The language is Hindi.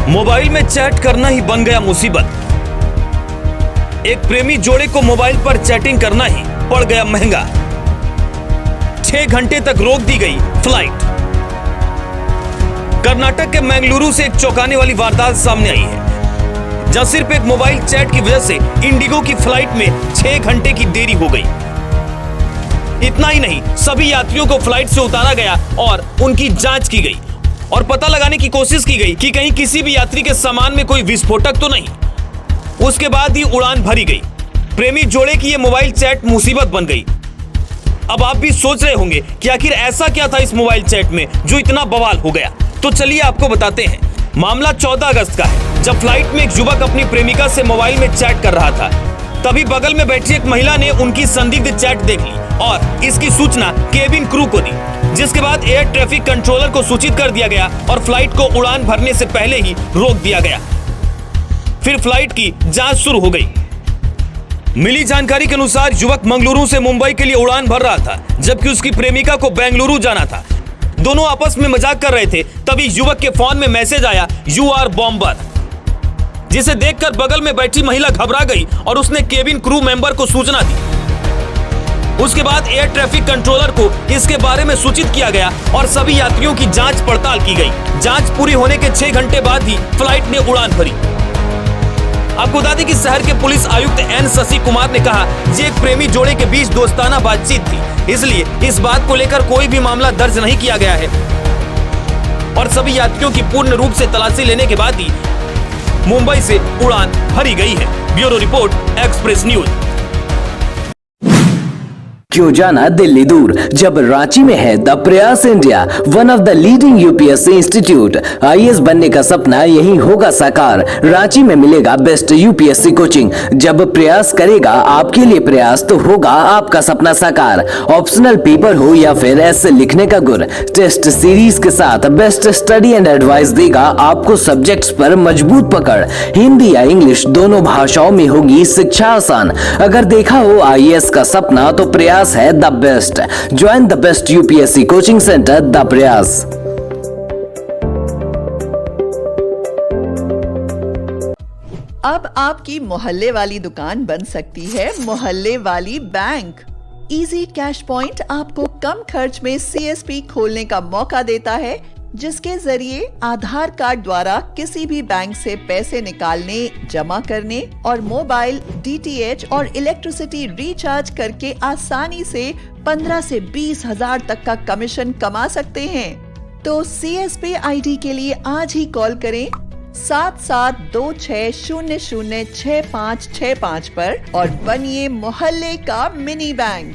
मोबाइल में चैट करना ही बन गया मुसीबत। एक प्रेमी जोड़े को मोबाइल पर चैटिंग करना ही पड़ गया महंगा। 6 घंटे तक रोक दी गई फ्लाइट। कर्नाटक के मंगलुरु से एक चौंकाने वाली वारदात सामने आई है, जहां सिर्फ एक मोबाइल चैट की वजह से इंडिगो की फ्लाइट में 6 घंटे की देरी हो गई। इतना ही नहीं, सभी यात्रियों को फ्लाइट से उतारा गया और उनकी जांच की गई और पता लगाने की कोशिश की गई कि कहीं किसी भी यात्री के सामान में कोई विस्फोटक तो नहीं। उसके बाद ही उड़ान भरी गई। प्रेमी जोड़े की यह मोबाइल चैट मुसीबत बन गई। अब आप भी सोच रहे होंगे कि आखिर ऐसा क्या था इस मोबाइल चैट में जो इतना बवाल हो गया। तो चलिए आपको बताते हैं। मामला 14 अगस्त का है, जब फ्लाइट में एक युवक अपनी प्रेमिका से मोबाइल में चैट कर रहा था। तभी बगल में बैठी एक महिला ने उनकी संदिग्ध चैट देख ली और इसकी सूचना केबिन क्रू को दी, जिसके बाद एयर ट्रैफिक कंट्रोलर को सूचित कर दिया गया और फ्लाइट को उड़ान भरने से पहले ही रोक दिया गया। फिर फ्लाइट की जांच शुरू हो गई। मिली जानकारी के अनुसार युवक मंगलुरु से मुंबई के लिए उड़ान भर रहा था, जबकि उसकी प्रेमिका को बेंगलुरु जाना था। दोनों आपस में मजाक कर रहे थे, तभी युवक के फोन में मैसेज आया, "यू आर बॉम्बर", जिसे देखकर बगल में बैठी महिला घबरा गई और उसने केबिन क्रू मेंबर को सूचना दी। उसके बाद एयर ट्रैफिक कंट्रोलर को इसके बारे में सूचित किया गया और सभी यात्रियों की जांच पड़ताल की गई। जांच पूरी होने के 6 घंटे बाद ही फ्लाइट ने उड़ान भरी। आपको बता दें कि शहर के पुलिस आयुक्त एन शशि कुमार ने कहा, ये एक प्रेमी जोड़े के बीच दोस्ताना बातचीत थी, इसलिए इस बात को लेकर कोई भी मामला दर्ज नहीं किया गया है और सभी यात्रियों की पूर्ण रूप से तलाशी लेने के बाद ही मुंबई से उड़ान भरी गई है। Bureau report, express news. क्यों जाना दिल्ली दूर जब रांची में है द प्रयास India, one of the leading UPSC institute. IAS बनने का सपना यही होगा साकार। रांची में मिलेगा बेस्ट यूपीएससी कोचिंग। जब प्रयास करेगा आपके लिए प्रयास, तो होगा आपका सपना साकार। ऑप्शनल पेपर हो या फिर ऐसे लिखने का गुर, टेस्ट सीरीज के साथ बेस्ट स्टडी एंड एडवाइस देगा आपको सब्जेक्ट्स पर मजबूत पकड़। हिंदी या इंग्लिश दोनों भाषाओं में होगी शिक्षा आसान। अगर देखा हो आईएएस का सपना, तो प्रयास है the best. Join the best UPSC coaching centre the प्रयास। अब आपकी मोहल्ले वाली दुकान बन सकती है मोहल्ले वाली बैंक। इजी कैश पॉइंट आपको कम खर्च में सीएसपी खोलने का मौका देता है, जिसके जरिए आधार कार्ड द्वारा किसी भी बैंक से पैसे निकालने, जमा करने और मोबाइल, डीटीएच और इलेक्ट्रिसिटी रिचार्ज करके आसानी से 15 से 20 हजार तक का कमीशन कमा सकते हैं। तो सीएसपी आईडी के लिए आज ही कॉल करें 7726006565 पर और बनिए मोहल्ले का मिनी बैंक।